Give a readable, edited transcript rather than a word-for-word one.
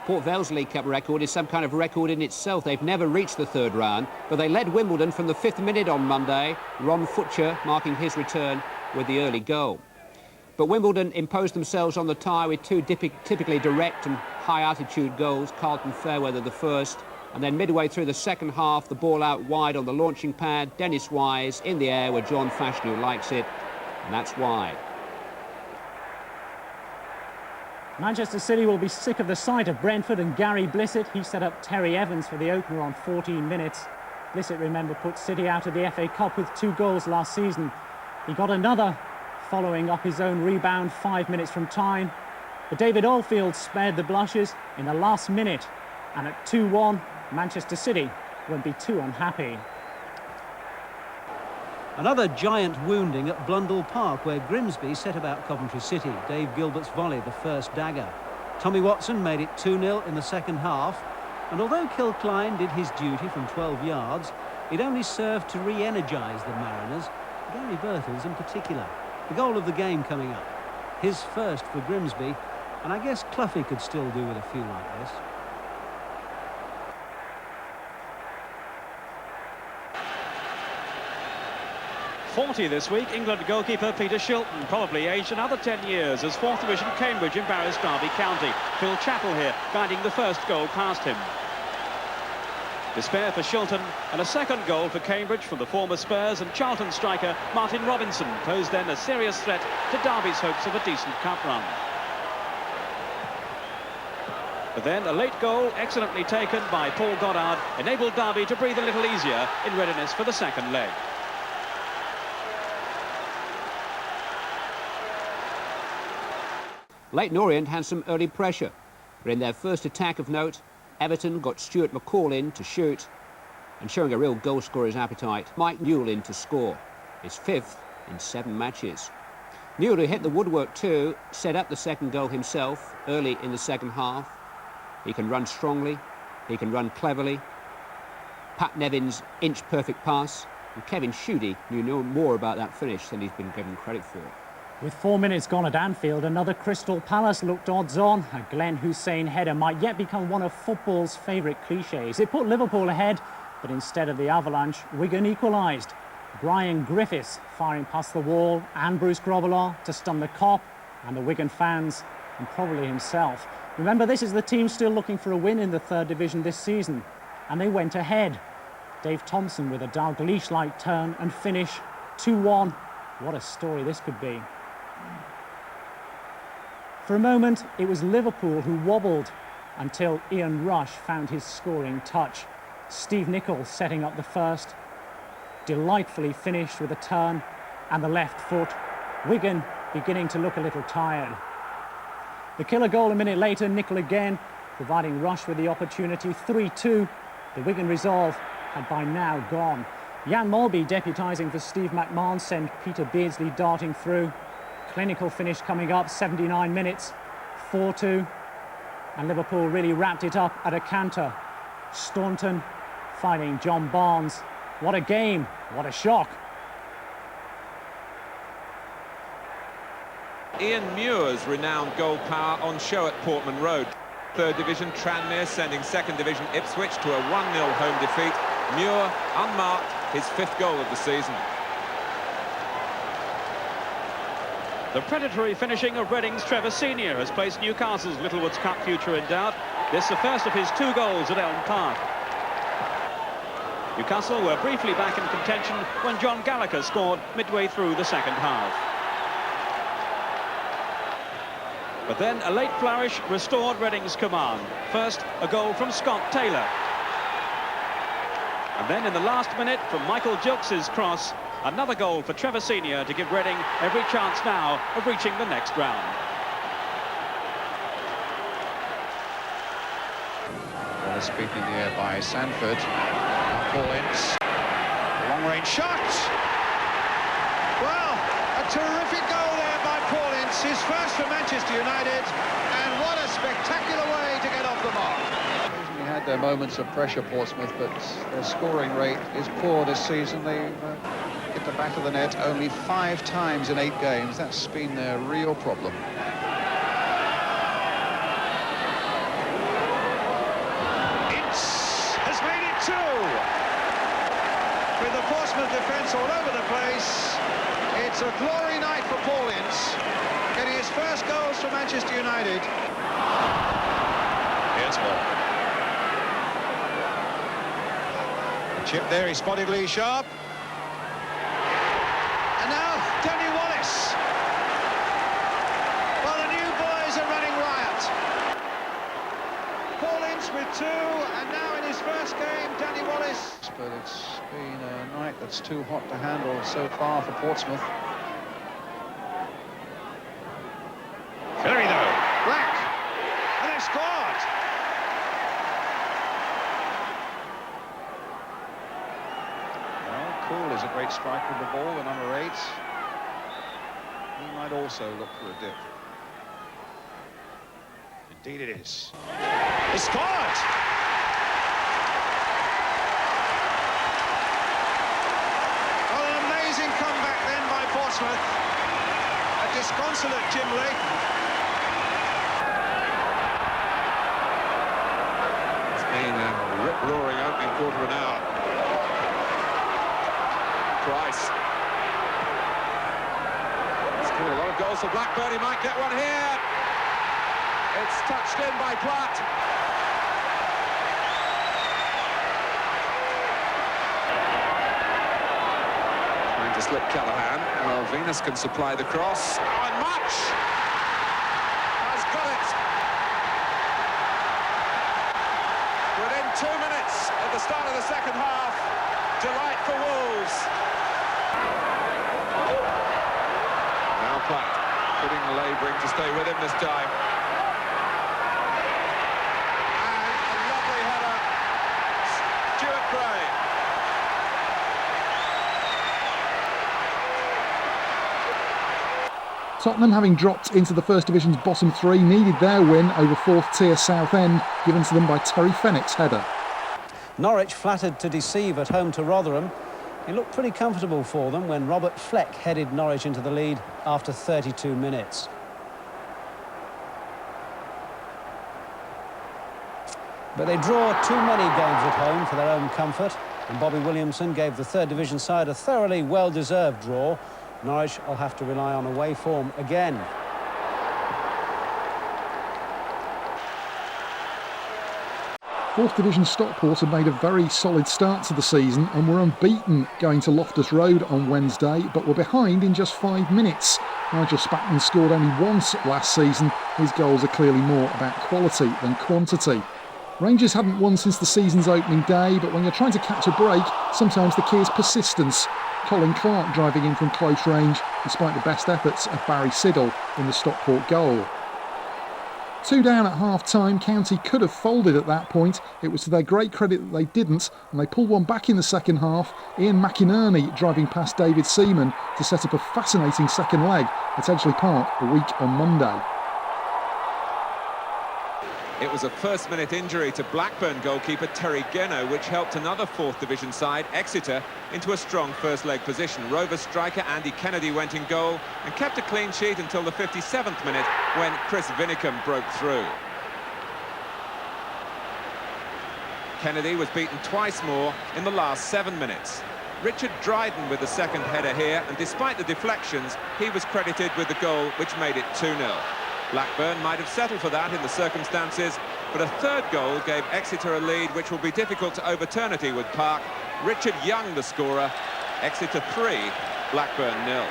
Port Vale's League Cup record is some kind of record in itself. They've never reached the third round, but they led Wimbledon from the 5th minute on Monday, Ron Futcher marking his return with the early goal. But Wimbledon imposed themselves on the tie with two typically direct and high-altitude goals, Carlton Fairweather the first, and then midway through the second half, the ball out wide on the launching pad, Dennis Wise in the air where John Fashanu likes it, and that's wide. Manchester City will be sick of the sight of Brentford and Gary Blissett. He set up Terry Evans for the opener on 14 minutes. Blissett, remember, put City out of the FA Cup with 2 goals last season. He got another following up his own rebound 5 minutes from time. But David Oldfield spared the blushes in the last minute. And at 2-1, Manchester City won't be too unhappy. Another giant wounding at Blundell Park, where Grimsby set about Coventry City. Dave Gilbert's volley, the first dagger. Tommy Watson made it 2-0 in the second half. And although Kilcline did his duty from 12 yards, it only served to re-energise the Mariners, Gary Birtles in particular. The goal of the game coming up. His first for Grimsby, and I guess Cloughy could still do with a few like this. .40 this week, England goalkeeper Peter Shilton, probably aged another 10 years as 4th Division Cambridge embarrassed Derby County. Phil Chappell here, guiding the first goal past him. Despair for Shilton, and a second goal for Cambridge from the former Spurs and Charlton striker Martin Robinson posed then a serious threat to Derby's hopes of a decent cup run. But then a late goal, excellently taken by Paul Goddard, enabled Derby to breathe a little easier in readiness for the second leg. Leyton Orient had some early pressure, but in their first attack of note, Everton got Stuart McCall in to shoot, and showing a real goal scorer's appetite, Mike Newell in to score, his 5th in 7 matches. Newell, who hit the woodwork too, set up the second goal himself early in the second half. He can run strongly, he can run cleverly. Pat Nevin's inch-perfect pass, and Kevin Schutte knew no more about that finish than he's been given credit for. With 4 minutes gone at Anfield, another Crystal Palace looked odds-on. A Glenn Hussein header might yet become one of football's favourite clichés. It put Liverpool ahead, but instead of the avalanche, Wigan equalised. Brian Griffiths firing past the wall, and Bruce Grobbelaar to stun the Kop and the Wigan fans, and probably himself. Remember, this is the team still looking for a win in the 3rd Division this season, and they went ahead. Dave Thompson with a Dalglish-like turn and finish, 2-1. What a story this could be. For a moment, it was Liverpool who wobbled until Ian Rush found his scoring touch. Steve Nicol setting up the first, delightfully finished with a turn and the left foot. Wigan beginning to look a little tired. The killer goal a minute later, Nicol again, providing Rush with the opportunity. 3-2, the Wigan resolve had by now gone. Jan Molby deputising for Steve McMahon sent Peter Beardsley darting through. Clinical finish coming up, 79 minutes, 4-2. And Liverpool really wrapped it up at a canter. Staunton fighting John Barnes. What a game, what a shock. Ian Muir's renowned goal power on show at Portman Road. 3rd Division Tranmere sending 2nd Division Ipswich to a 1-0 home defeat. Muir, unmarked, his 5th goal of the season. The predatory finishing of Reading's Trevor Senior has placed Newcastle's Littlewoods Cup future in doubt. This the first of his 2 goals at Elm Park. Newcastle were briefly back in contention when John Gallagher scored midway through the second half. But then a late flourish restored Reading's command. First, a goal from Scott Taylor. And then in the last minute, from Michael Gilks's cross, another goal for Trevor Senior to give Reading every chance now of reaching the next round. Well, a speed in the air by Sanford. Ball in. Long-range shot. Well, a terrific goal there by Paul Ince, his first for Manchester United, and what a spectacular way to get off the mark. Occasionally had their moments of pressure, Portsmouth, but their scoring rate is poor this season. They hit the back of the net only 5 times in 8 games. That's been their real problem. with the Portsmouth defence all over the place. It's a glory night for Paul Ince, getting his first goals for Manchester United. Here's Hall. The chip there, he spotted Lee Sharp. And now, Danny Wallace. Well, the new boys are running riot. Paul Ince with 2, and now in his first game, Danny Wallace. But it's been a night that's too hot to handle so far for Portsmouth. Hillary though, Black, and they've scored. Well, Cool is a great striker of the ball, the number 8. He might also look for a dip. Indeed it is. He scored! Well, an amazing comeback then by Portsmouth. A disconsolate Jim Leighton. It's been a rip-roaring opening quarter of an hour. Price. Scored a lot of goals for Blackburn. He might get one here. It's touched in by Platt. Trying to slip Callaghan. Well, Venus can supply the cross. Oh, and Much has got it. Within 2 minutes at the start of the second half, delight for Wolves. Now Platt putting the labouring to stay with him this time. Tottenham, having dropped into the First Division's bottom 3, needed their win over 4th tier Southend, given to them by Terry Fenwick's header. Norwich flattered to deceive at home to Rotherham. It looked pretty comfortable for them when Robert Fleck headed Norwich into the lead after 32 minutes. But they draw too many games at home for their own comfort, and Bobby Williamson gave the Third Division side a thoroughly well-deserved draw. Norwich will have to rely on away form again. Fourth Division Stockport had made a very solid start to the season and were unbeaten going to Loftus Road on Wednesday, but were behind in just 5 minutes. Nigel Spackman scored only once last season. His goals are clearly more about quality than quantity. Rangers hadn't won since the season's opening day, but when you're trying to catch a break, sometimes the key is persistence. Colin Clark driving in from close range, despite the best efforts of Barry Siddle in the Stockport goal. 2 down at half-time, County could have folded at that point. It was to their great credit that they didn't, and they pulled one back in the second half. Ian McInerney driving past David Seaman to set up a fascinating second leg at Edgeley Park a week on Monday. It was a first-minute injury to Blackburn goalkeeper Terry Geno, which helped another 4th Division side, Exeter, into a strong first-leg position. Rovers striker Andy Kennedy went in goal and kept a clean sheet until the 57th minute when Chris Vinicum broke through. Kennedy was beaten twice more in the last 7 minutes. Richard Dryden with the second header here, and despite the deflections, he was credited with the goal which made it 2-0. Blackburn might have settled for that in the circumstances, but a third goal gave Exeter a lead which will be difficult to overturn at Ewood Park. Richard Young the scorer. Exeter 3, Blackburn 0.